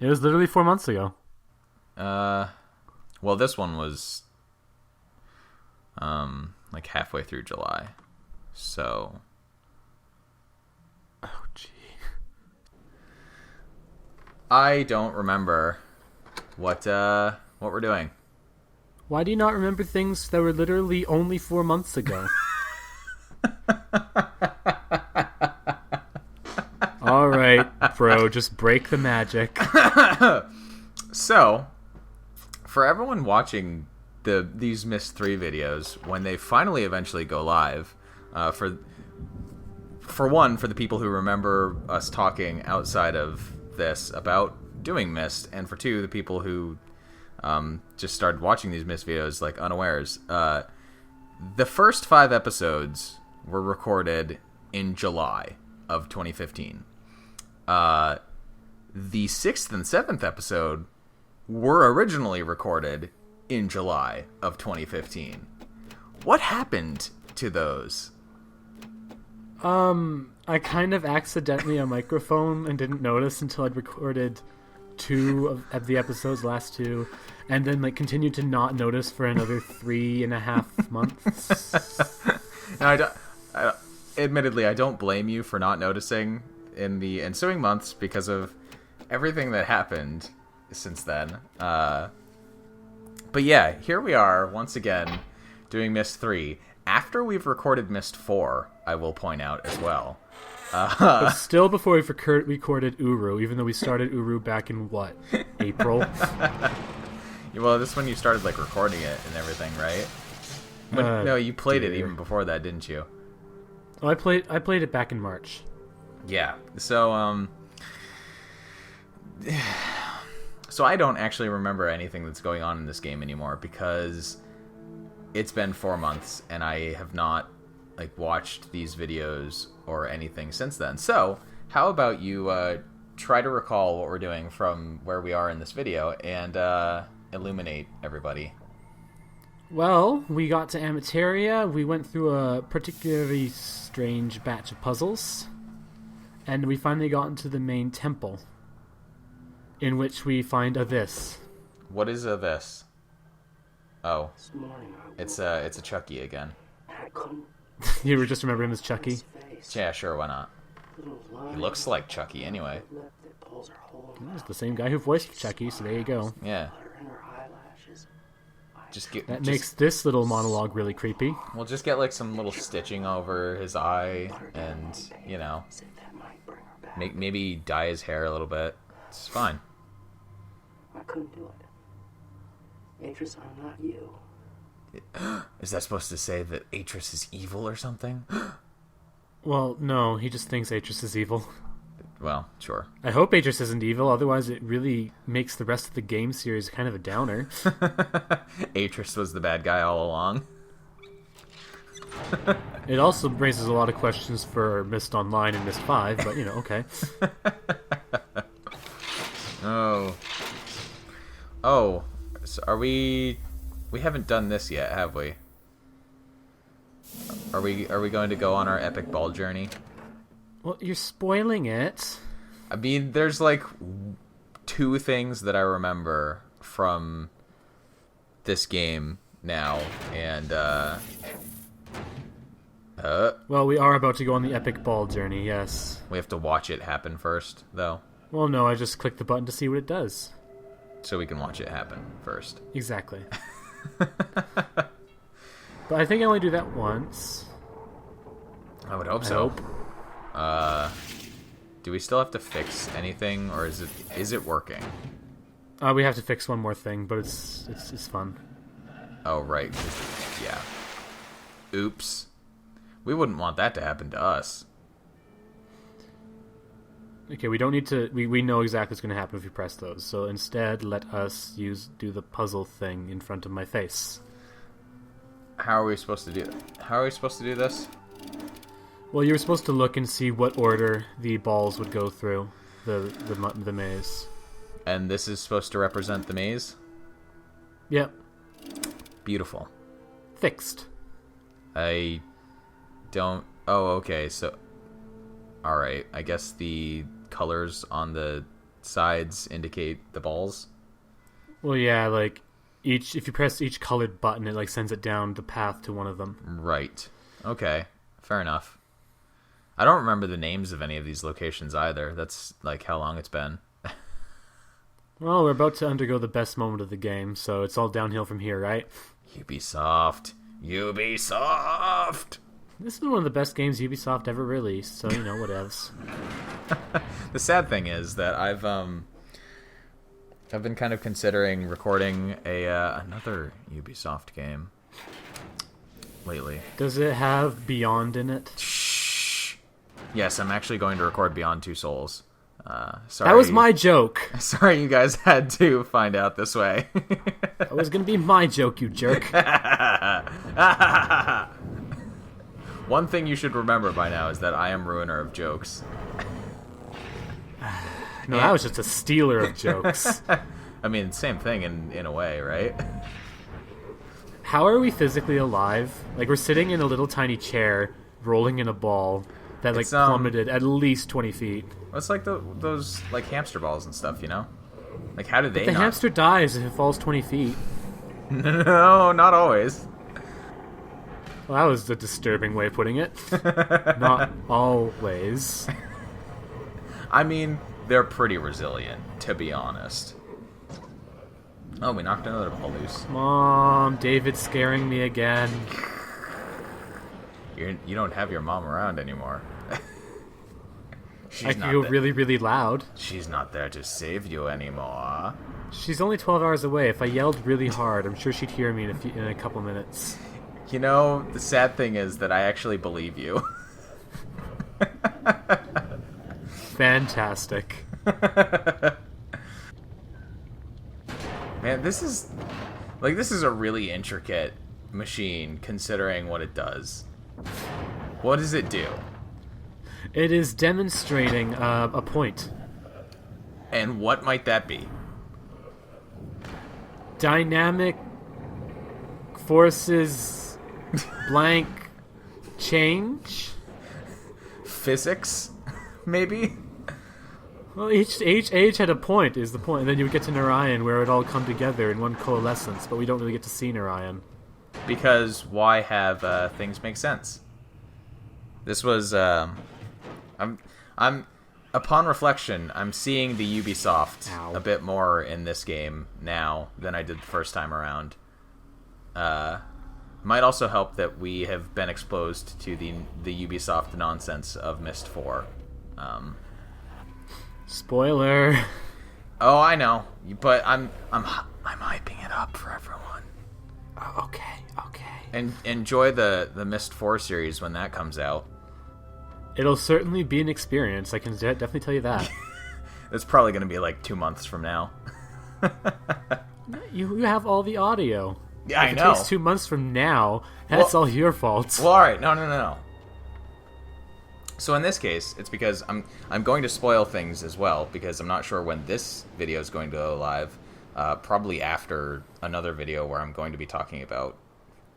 It was literally 4 months ago. Well, this one was like halfway through July, so. Oh, gee. I don't remember what we're doing. Why do you not remember things that were literally only 4 months ago? All right, bro, just break the magic. So, for everyone watching these Myst 3 videos, when they finally eventually go live, for the people who remember us talking outside of this about doing Myst, and for two, the people who just started watching these Myst videos like unawares, the first 5 episodes were recorded in July of 2015. The 6th and 7th episode were originally recorded in July of 2015. What happened to those? I kind of accidentally a microphone and didn't notice until I'd recorded 2 of the episodes, last 2, and then like continued to not notice for another 3.5 months. Now, admittedly, I don't blame you for not noticing in the ensuing months because of everything that happened since then. But yeah, here we are once again doing Myst 3 after we've recorded Myst 4, I will point out as well. But still before we've recorded Uru, even though we started Uru back in, what, April? Well, this is when you started like recording it and everything, right? No, you played it even before that, didn't you? Oh, I played it back in March. Yeah. So I don't actually remember anything that's going on in this game anymore because it's been 4 months and I have not like watched these videos or anything since then. So how about you try to recall what we're doing from where we are in this video and illuminate everybody. Well, we got to Amateria, we went through a particularly strange batch of puzzles, and we finally got into the main temple, in which we find a this. What is a this? Oh, it's a Chucky again. You were just remembering him as Chucky? Yeah, sure, why not? He looks like Chucky anyway. It's the same guy who voiced Chucky, so there you go. Yeah. That makes this little monologue really creepy. We'll just get like some little stitching over his eye and, you know, maybe dye his hair a little bit. It's fine. I couldn't do it. Atris, I'm not you. Is that supposed to say that Atris is evil or something? Well, no, he just thinks Atris is evil. Well, sure. I hope Atris isn't evil, otherwise it really makes the rest of the game series kind of a downer. Atris was the bad guy all along. It also raises a lot of questions for Myst Online and Myst 5, but, you know, okay. Oh, so are we... We haven't done this yet, have we? Are we going to go on our epic ball journey? Well, you're spoiling it. I mean, there's like 2 things that I remember from this game now, and well, we are about to go on the epic ball journey, yes. We have to watch it happen first, though. Well, no, I just clicked the button to see what it does. So we can watch it happen first. Exactly. But I think I only do that once. I would hope so. Do we still have to fix anything, or is it working? We have to fix one more thing, but it's fun. Oh, right. Yeah. Oops. We wouldn't want that to happen to us. Okay, we don't need to... We know exactly what's going to happen if we press those, so instead let us do the puzzle thing in front of my face. How are we supposed to do that? How are we supposed to do this? Well, you were supposed to look and see what order the balls would go through the maze. And this is supposed to represent the maze? Yep. Beautiful. Fixed. I don't... Oh, okay, so... Alright, I guess the colors on the sides indicate the balls? Well, yeah, like if you press each colored button, it like sends it down the path to one of them. Right. Okay. Fair enough. I don't remember the names of any of these locations either. That's like how long it's been. Well, we're about to undergo the best moment of the game, so it's all downhill from here, right? Ubisoft. Ubisoft! This is one of the best games Ubisoft ever released, so, whatevs. The sad thing is that I've been kind of considering recording another Ubisoft game lately. Does it have Beyond in it? Shh. Yes, I'm actually going to record Beyond Two Souls. Sorry. That was my joke. Sorry you guys had to find out this way. That was going to be my joke, you jerk. One thing you should remember by now is that I am ruiner of jokes. No, that was just a stealer of jokes. I mean, same thing in a way, right? How are we physically alive? Like, we're sitting in a little tiny chair, rolling in a ball that, like, plummeted at least 20 feet. It's like those, like, hamster balls and stuff, Like, how did they The hamster dies if it falls 20 feet. No, not always. Well, that was a disturbing way of putting it. Not always. I mean, they're pretty resilient, to be honest. Oh, we knocked another ball loose. Mom, David's scaring me again. You don't have your mom around anymore. I can go really, really loud. She's not there to save you anymore. She's only 12 hours away. If I yelled really hard, I'm sure she'd hear me in a couple minutes. The sad thing is that I actually believe you. Fantastic. Man, this is a really intricate machine considering what it does. What does it do? It is demonstrating a point. And what might that be? Dynamic forces blank change? Physics? Maybe? Well, each age had a point, is the point. And then you would get to Narayan, where it would all come together in one coalescence, but we don't really get to see Narayan. Because why have things make sense? This was I'm upon reflection, I'm seeing the Ubisoft a bit more in this game now than I did the first time around. Might also help that we have been exposed to the Ubisoft nonsense of Myst 4. Spoiler. Oh, I know, but I'm hyping it up for everyone. Oh, okay. And enjoy the Myst 4 series when that comes out. It'll certainly be an experience. I can definitely tell you that. It's probably going to be like 2 months from now. You have all the audio. Yeah, if I know. It takes 2 months from now. That's all your fault. Well, all right. No. So in this case, it's because I'm going to spoil things as well, because I'm not sure when this video is going to go live. Probably after another video where I'm going to be talking about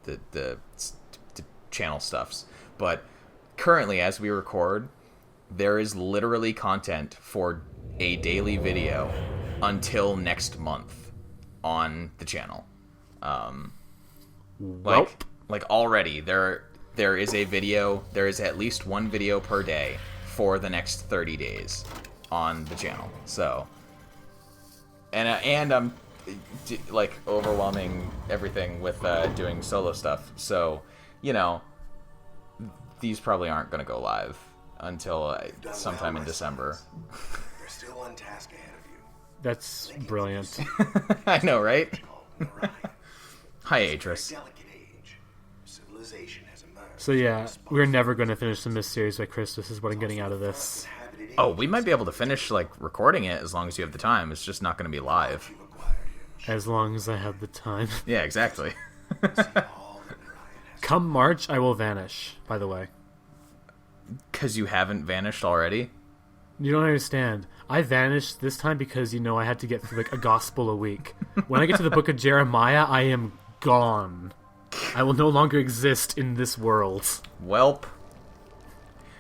the channel stuffs. But currently, as we record, there is literally content for a daily video until next month on the channel. Like already there is a video. There is at least one video per day for the next 30 days on the channel. So, and I'm like overwhelming everything with doing solo stuff. So, these probably aren't going to go live until sometime in December. There's still one task ahead of you. That's brilliant. I know, right? Hi, Atris. Civilization has emerged. So yeah, we're never going to finish the Myst series by Christmas is what I'm getting out of this. Oh, we might be able to finish recording it as long as you have the time. It's just not going to be live. As long as I have the time. Yeah, exactly. Come March, I will vanish, by the way. Because you haven't vanished already? You don't understand. I vanished this time because, I had to get through a gospel a week. When I get to the book of Jeremiah, I am gone. I will no longer exist in this world. Welp.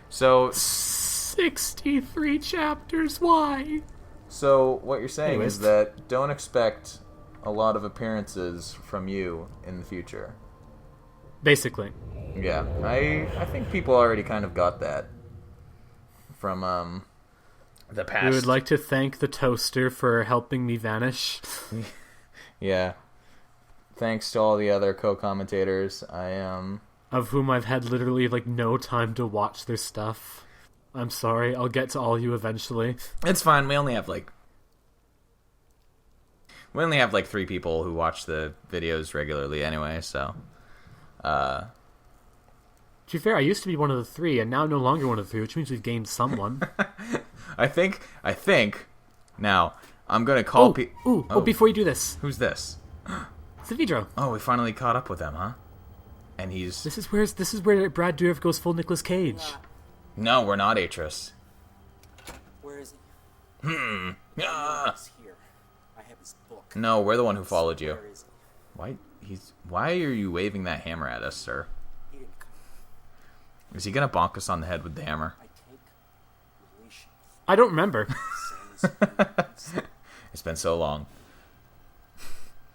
So... 63 chapters, why? So what you're saying Anyways. is that don't expect a lot of appearances from you in the future. Basically. Yeah, I think people already kind of got that from the past. We would like to thank the toaster for helping me vanish. Yeah. Thanks to all the other co-commentators. Of whom I've had literally like no time to watch their stuff. I'm sorry, I'll get to all you eventually. It's fine. We only have like 3 people who watch the videos regularly anyway, so To be fair, I used to be one of the 3, and now I'm no longer one of the 3, which means we've gained someone. I think now I'm going to call Before you do this, Who's this? it's Vidro. Oh, we finally caught up with him, huh? And he's This is where Brad Dourif goes full Nicolas Cage. No, we're not Atris. Where is he? Ah! He's here. I have his book. No, we're the one who followed you. Where is he? Why are you waving that hammer at us, sir? He didn't come. Is he gonna bonk us on the head with the hammer? I take relations. I don't remember. It's been so long.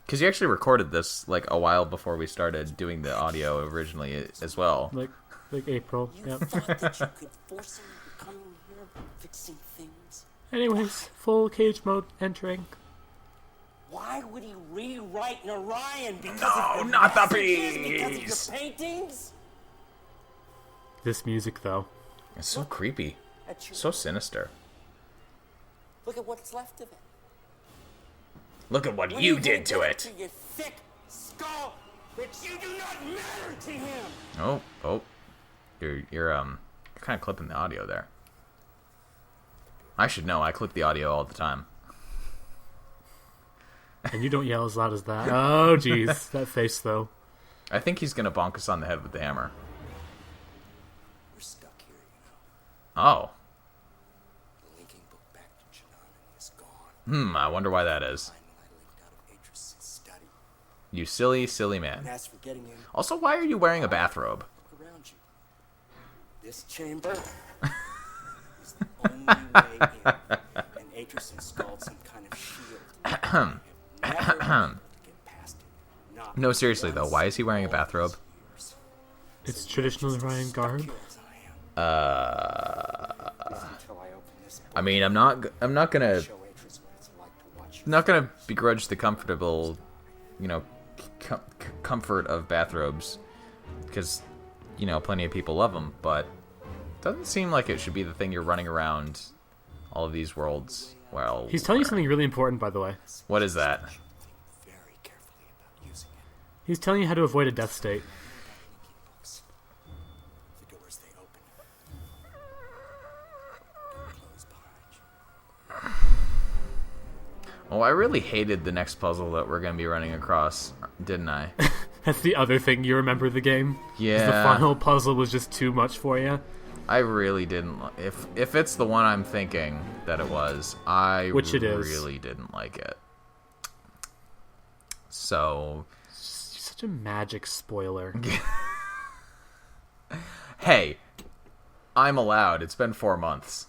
Because you actually recorded this like a while before we started doing the audio originally as well. like April. You Yep. thought that you could force him to come in here fixing things? Anyways, full Cage mode entering. Why would he rewrite Narayan? Because No, of your not the messages? Because of bees! your paintings? This music, though. It's so creepy. At your, So sinister. look at what's left of it. Look at what When you he did went to back it. To your thick skull, that you do not matter to him. Oh. You're kind of clipping the audio there. I should know. I clip the audio all the time. And you don't yell as loud as that. Oh, jeez. That face, though. I think he's gonna bonk us on the head with the hammer. We're stuck here, you know. Oh. The linking book back to Janana is gone. I wonder why that is. Finally, I linked out of Atris' study. You silly, silly man. And as for getting in, Also, why are you wearing a bathrobe? look around you. This chamber is the only way in. And Atris installed some kind of shield. I have never been able to get past it. Not No, seriously though, once why is he wearing a in all bathrobe? these years. It's traditional Ryan garb. Stuck here as I am. Until I open this book, I mean, I'm not gonna show Atris what it's like to watch you. not gonna begrudge the comfortable, comfort of bathrobes, because plenty of people love them, but doesn't seem like it should be the thing you're running around all of these worlds. Well, He's telling you something really important, by the way. What is that? Think very carefully about using it. He's telling you how to avoid a death state. Books. The doors they open. Don't close behind you. Oh, I really hated the next puzzle that we're gonna be running across, didn't I? That's the other thing you remember the game. Yeah. The final puzzle was just too much for you. I really didn't. If it's the one I'm thinking that it was, Which it is. really didn't like it. So, Such a magic spoiler. hey, I'm allowed. It's been 4 months.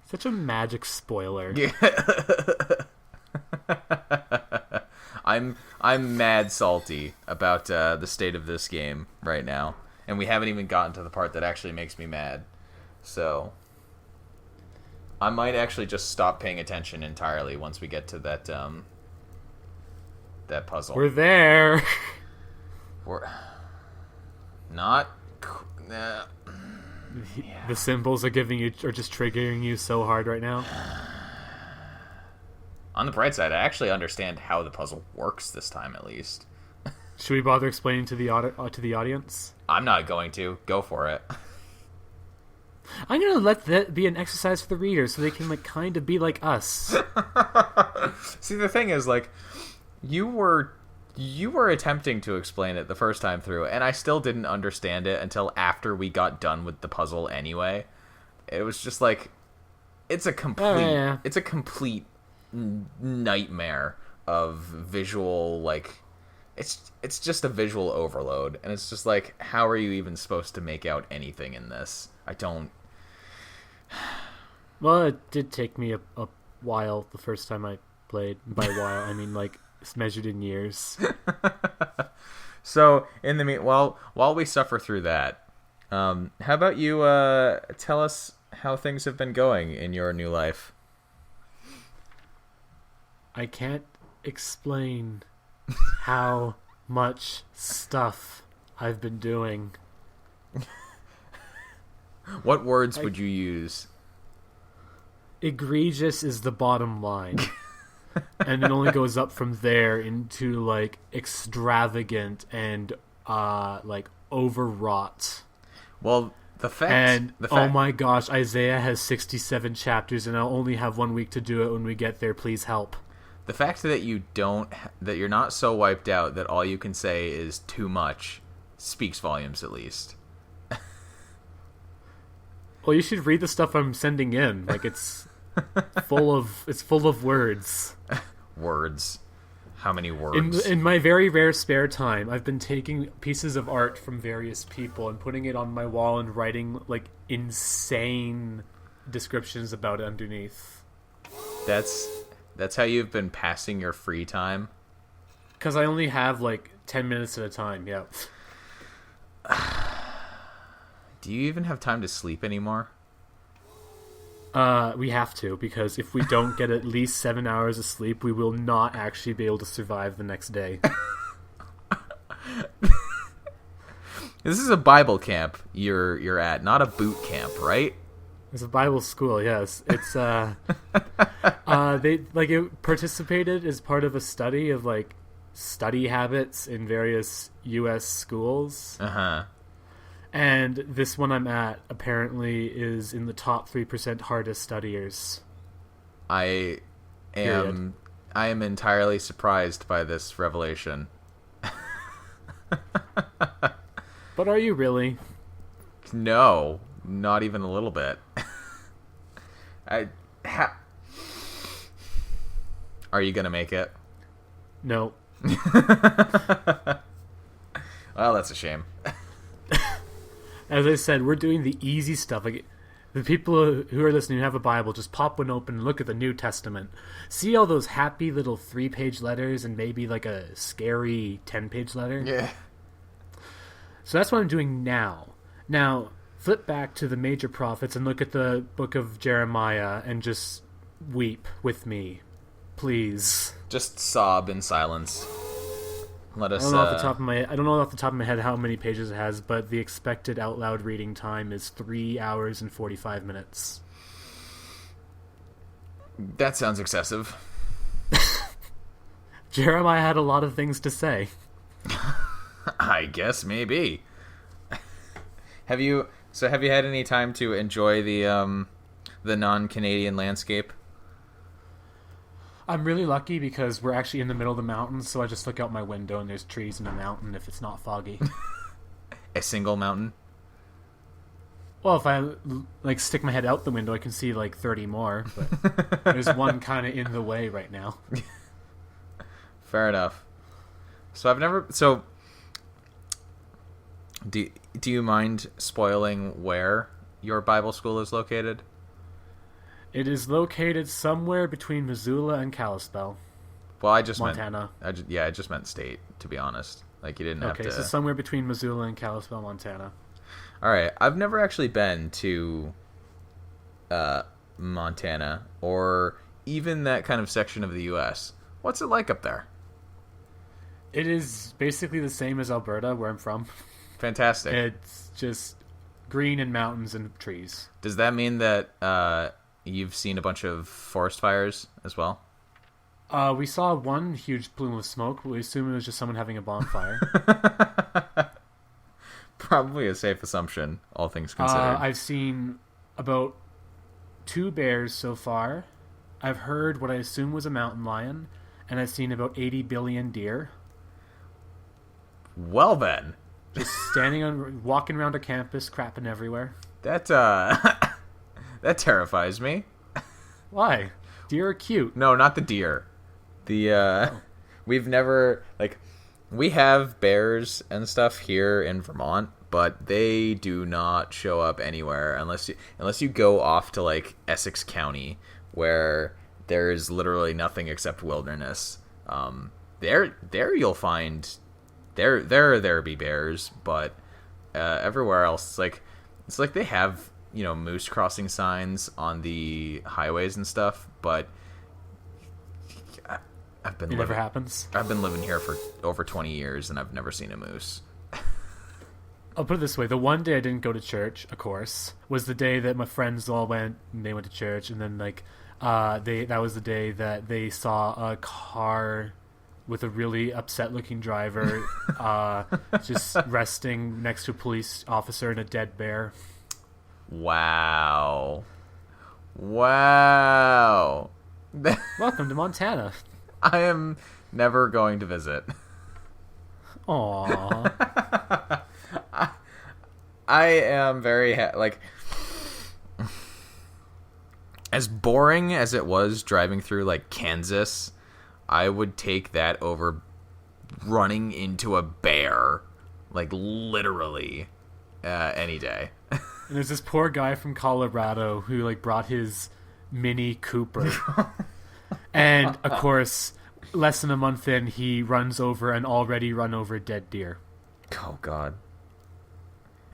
Such a magic spoiler. I'm mad salty about the state of this game right now, and we haven't even gotten to the part that actually makes me mad. So I might actually just stop paying attention entirely once we get to that puzzle. We're there. We're not. The symbols are just triggering you so hard right now. On the bright side, I actually understand how the puzzle works this time, at least. Should we bother explaining to the audience? I'm not going to. Go for it. I'm gonna let that be an exercise for the readers, so they can kind of be like us. See, the thing is, you were attempting to explain it the first time through, and I still didn't understand it until after we got done with the puzzle anyway. It was just it's a complete nightmare of visual, it's just a visual overload, and it's just how are you even supposed to make out anything in this? I don't. Well, it did take me a while the first time I played. By while, I mean like it's measured in years. So, in the while we suffer through that, how about you tell us how things have been going in your new life? I can't explain how much stuff I've been doing. What words would you use? Egregious is the bottom line. And it only goes up from there into like extravagant and like overwrought. Well, oh my gosh, Isaiah has 67 chapters and I'll only have 1 week to do it when we get there. Please help. The fact that you're not so wiped out that all you can say is too much speaks volumes, at least. Well, you should read the stuff I'm sending in. Like it's full of words. Words. How many words? In my very rare spare time, I've been taking pieces of art from various people and putting it on my wall and writing like insane descriptions about it underneath. That's how you've been passing your free time? Because I only have like 10 minutes at a time, yeah. Do you even have time to sleep anymore? We have to, because if we don't get at least 7 hours of sleep, we will not actually be able to survive the next day. This is a Bible camp you're at, not a boot camp, right? It's a Bible school, yes. It's it participated as part of a study of like study habits in various U.S. schools. Uh-huh. And this one I'm at apparently is in the top 3% hardest studiers. I am entirely surprised by this revelation. But are you really? No, not even a little bit. Are you gonna make it? No. Well, that's a shame. As I said, we're doing the easy stuff. Like the people who are listening who have a Bible, just pop one open and look at the New Testament. See all those happy little 3-page letters and maybe like a scary 10-page letter? Yeah. So that's what I'm doing now. Now, flip back to the major prophets and look at the book of Jeremiah and just weep with me. Please. Just sob in silence. Let us. I don't know off the top of my head how many pages it has, but the expected out loud reading time is 3 hours and 45 minutes. That sounds excessive. Jeremiah had a lot of things to say. I guess maybe. Have you had any time to enjoy the non-Canadian landscape? I'm really lucky because we're actually in the middle of the mountains, so I just look out my window and there's trees in the mountain if it's not foggy. A single mountain? Well, if I like stick my head out the window, I can see like 30 more, but there's one kind of in the way right now. Fair enough. Do you mind spoiling where your Bible school is located? It is located somewhere between Missoula and Kalispell. Well, I just Montana. I just meant state, to be honest. Like, you didn't have to... Okay, so somewhere between Missoula and Kalispell, Montana. Alright, I've never actually been to Montana, or even that kind of section of the U.S. What's it like up there? It is basically the same as Alberta, where I'm from. Fantastic. It's just green and mountains and trees. Does that mean that you've seen a bunch of forest fires as well? We saw one huge plume of smoke, but we assume it was just someone having a bonfire. Probably a safe assumption, all things considered. I've seen about 2 bears so far. I've heard what I assume was a mountain lion, and I've seen about 80 billion deer. Well then. Just walking around a campus, crapping everywhere. That terrifies me. Why? Deer are cute. No, not the deer. We've never, we have bears and stuff here in Vermont, but they do not show up anywhere unless you go off to like Essex County, where there is literally nothing except wilderness. There you'll find there be bears, but everywhere else it's like they have, you know, moose crossing signs on the highways and stuff, but It never happens. I've been living here for over 20 years and I've never seen a moose. I'll put it this way: the one day I didn't go to church, of course, was the day that my friends all went and they went to church, and then like that was the day that they saw a car with a really upset-looking driver just resting next to a police officer and a dead bear. Wow. Welcome to Montana. I am never going to visit. Aww. I am very as boring as it was driving through like Kansas, I would take that over running into a bear, like literally, any day. And there's this poor guy from Colorado who like brought his Mini Cooper, and of course, less than a month in, he runs over an already run over dead deer. Oh God.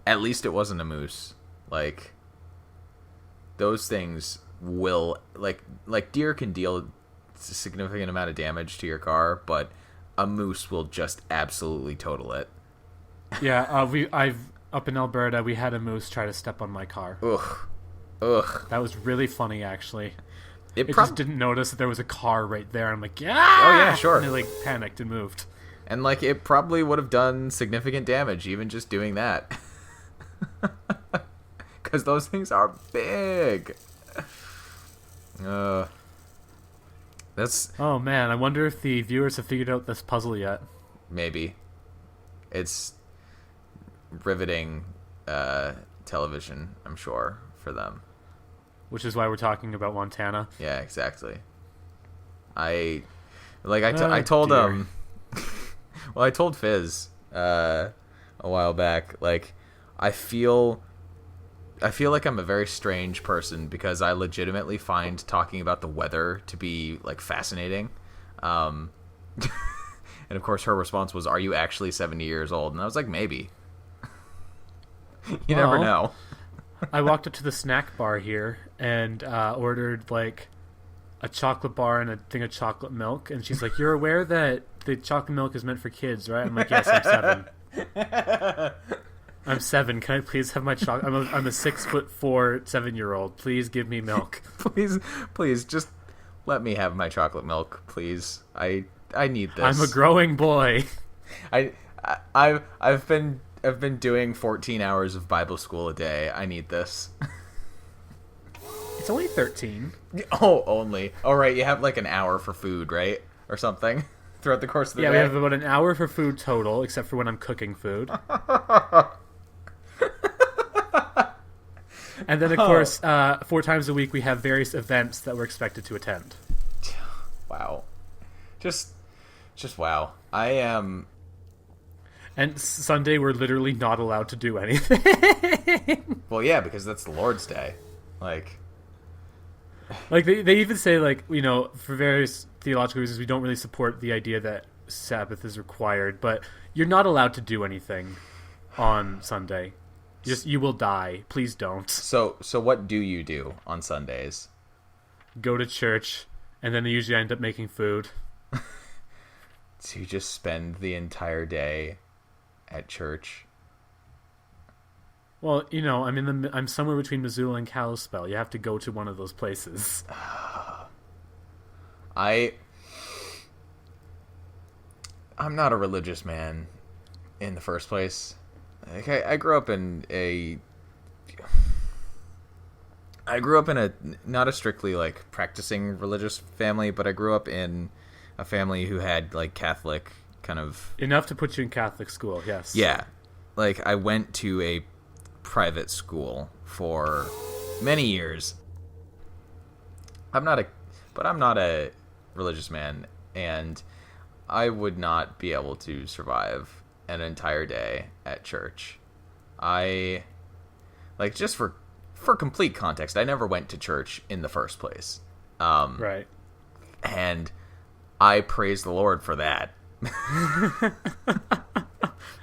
At least it wasn't a moose. Like, those things will like deer can deal a significant amount of damage to your car, but a moose will just absolutely total it. Yeah, I've up in Alberta, we had a moose try to step on my car. Ugh. That was really funny, actually. It just didn't notice that there was a car right there. I'm like, yeah. Oh yeah, sure. And it like panicked and moved. And like it probably would have done significant damage even just doing that. Because those things are big. That's... Oh man, I wonder if the viewers have figured out this puzzle yet. Maybe. It's riveting television, I'm sure, for them. Which is why we're talking about Montana. Yeah, exactly. I told well, I told Fizz a while back, like, I feel like I'm a very strange person because I legitimately find talking about the weather to be like fascinating. And of course her response was, "Are you actually 70 years old?" And I was like, maybe. You never know. I walked up to the snack bar here and ordered like a chocolate bar and a thing of chocolate milk, and she's like, "You're aware that the chocolate milk is meant for kids, right?" I'm like, "Yes, I'm 7." I'm 7. Can I please have my chocolate? I'm a 6'4" 7-year-old. Please give me milk. please, just let me have my chocolate milk, please. I need this. I'm a growing boy. I've been doing 14 hours of Bible school a day. I need this. It's only 13. Oh, only. Oh, right. You have like an hour for food, right, or something throughout the course of the day. Yeah, we have about an hour for food total, except for when I'm cooking food. And then, of course, 4 times a week we have various events that we're expected to attend. Wow. Just wow. I am... And Sunday we're literally not allowed to do anything. Well, yeah, because that's the Lord's Day. Like they even say, like, you know, for various theological reasons, we don't really support the idea that Sabbath is required, but you're not allowed to do anything on Sunday. You will die. Please don't. So what do you do on Sundays? Go to church, and then I usually end up making food. So you just spend the entire day at church? Well, you know, I'm somewhere between Missoula and Kalispell. You have to go to one of those places. I'm not a religious man in the first place. Like, I grew up in a not a strictly like practicing religious family, but I grew up in a family who had like Catholic kind of... Enough to put you in Catholic school, yes. Yeah. Like, I went to a private school for many years. I'm not a religious man, and I would not be able to survive an entire day at church. I like, just for complete context, I never went to church in the first place. Right. And I praise the Lord for that.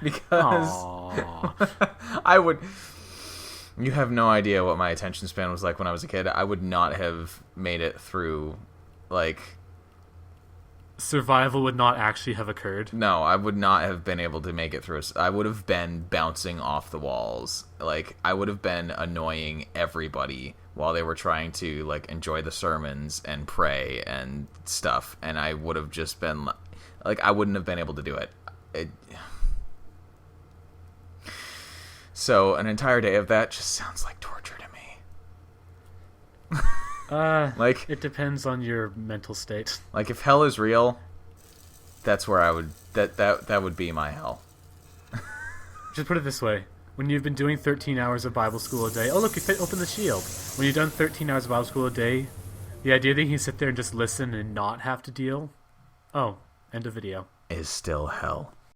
Because I would... You have no idea what my attention span was like when I was a kid. I would not have made it through, like... Survival would not actually have occurred. No, I would not have been able to make it through. I would have been bouncing off the walls. Like, I would have been annoying everybody while they were trying to, like, enjoy the sermons and pray and stuff. And I would have just been... Like, I wouldn't have been able to do it. So, an entire day of that just sounds like torture to me. Like, it depends on your mental state. Like, if hell is real, that's where I would... That would be my hell. Just put it this way. When you've been doing 13 hours of Bible school a day... Oh, look, you open the shield. When you've done 13 hours of Bible school a day, the idea that you can sit there and just listen and not have to deal... Oh, end of video. Is still hell.